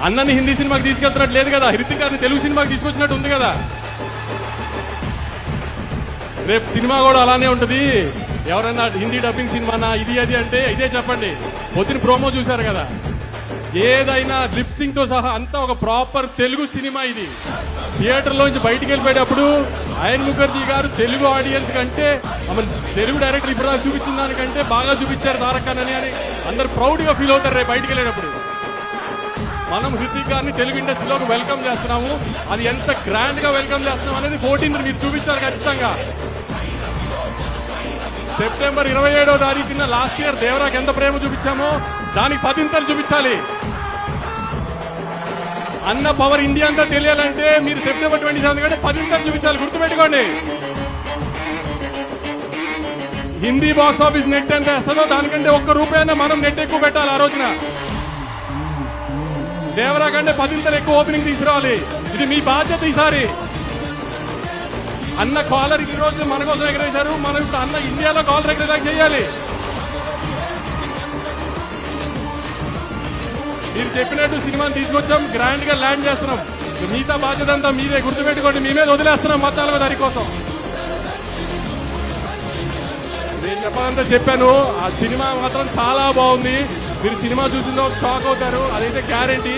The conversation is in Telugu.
అన్నని హిందీ సినిమాకి తీసుకెళ్తున్నట్టు లేదు కదా, హృతిక్ గారిని తెలుగు సినిమాకి తీసుకొచ్చినట్టు ఉంది కదా. రేపు సినిమా కూడా అలానే ఉంటుంది. ఎవరైనా హిందీ డబ్బింగ్ సినిమానా ఇది అది అంటే ఇదే చెప్పండి. పొద్దున ప్రోమో చూశారు కదా, ఏదైనా లిప్సింగ్ తో సహా అంతా ఒక ప్రాపర్ తెలుగు సినిమా. ఇది థియేటర్ లోంచి బయటికి వెళ్ళిపోయేటప్పుడు అయన్ ముఖర్జీ గారు తెలుగు ఆడియన్స్ కంటే తెలుగు డైరెక్టర్ ఇప్పుడు చూపించిన దానికంటే బాగా చూపించారు తారక్ ఖాన్ అని అందరు ప్రౌడ్ గా ఫీల్ అవుతారు రేపు బయటికి వెళ్ళేటప్పుడు. మనం హృతిక్ గారిని తెలుగు ఇండస్ట్రీలోకి వెల్కమ్ చేస్తున్నాము. అది ఎంత గ్రాండ్ గా వెల్కమ్ చేస్తున్నాం అనేది 14th మీరు చూపించారు ఖచ్చితంగా. సెప్టెంబర్ 27వ తారీఖున లాస్ట్ ఇయర్ దేవరాకి ఎంత ప్రేమ చూపించామో దానికి 10ంతలు చూపించాలి. అన్న పవర్ ఇండియా అంతా తెలియాలంటే మీరు సెప్టెంబర్ 27 కంటే 10ంతలు చూపించాలి. గుర్తుపెట్టుకోండి. హిందీ బాక్స్ ఆఫీస్ నెట్ ఎంత వేస్తుందో దానికంటే ₹1 మనం నెట్ ఎక్కువ పెట్టాలి ఆ రోజున. దేవరా కంటే 10ంతలు ఎక్కువ ఓపెనింగ్ తీసుకురావాలి. ఇది మీ బాధ్యత. ఈసారి అన్న కాలర్ ఈ రోజు మన కోసం ఎగరేశారు, మనం ఇప్పుడు అన్న ఇండియాలో కాలర్ ఎగరేదాకా చేయాలి. మీరు చెప్పినట్టు సినిమాని తీసుకొచ్చాం, గ్రాండ్ గా ల్యాండ్ చేస్తున్నాం. మిగతా బాధ్యత అంతా మీదే. గుర్తుపెట్టుకోండి, మీ మీద వదిలేస్తున్నాం 14వ తారీఖు కోసం. నేను చెప్పాలంటే చెప్పాను, ఆ సినిమా మాత్రం చాలా బాగుంది. మీరు సినిమా చూసిందో షాక్ అవుతారు, అదైతే గ్యారంటీ.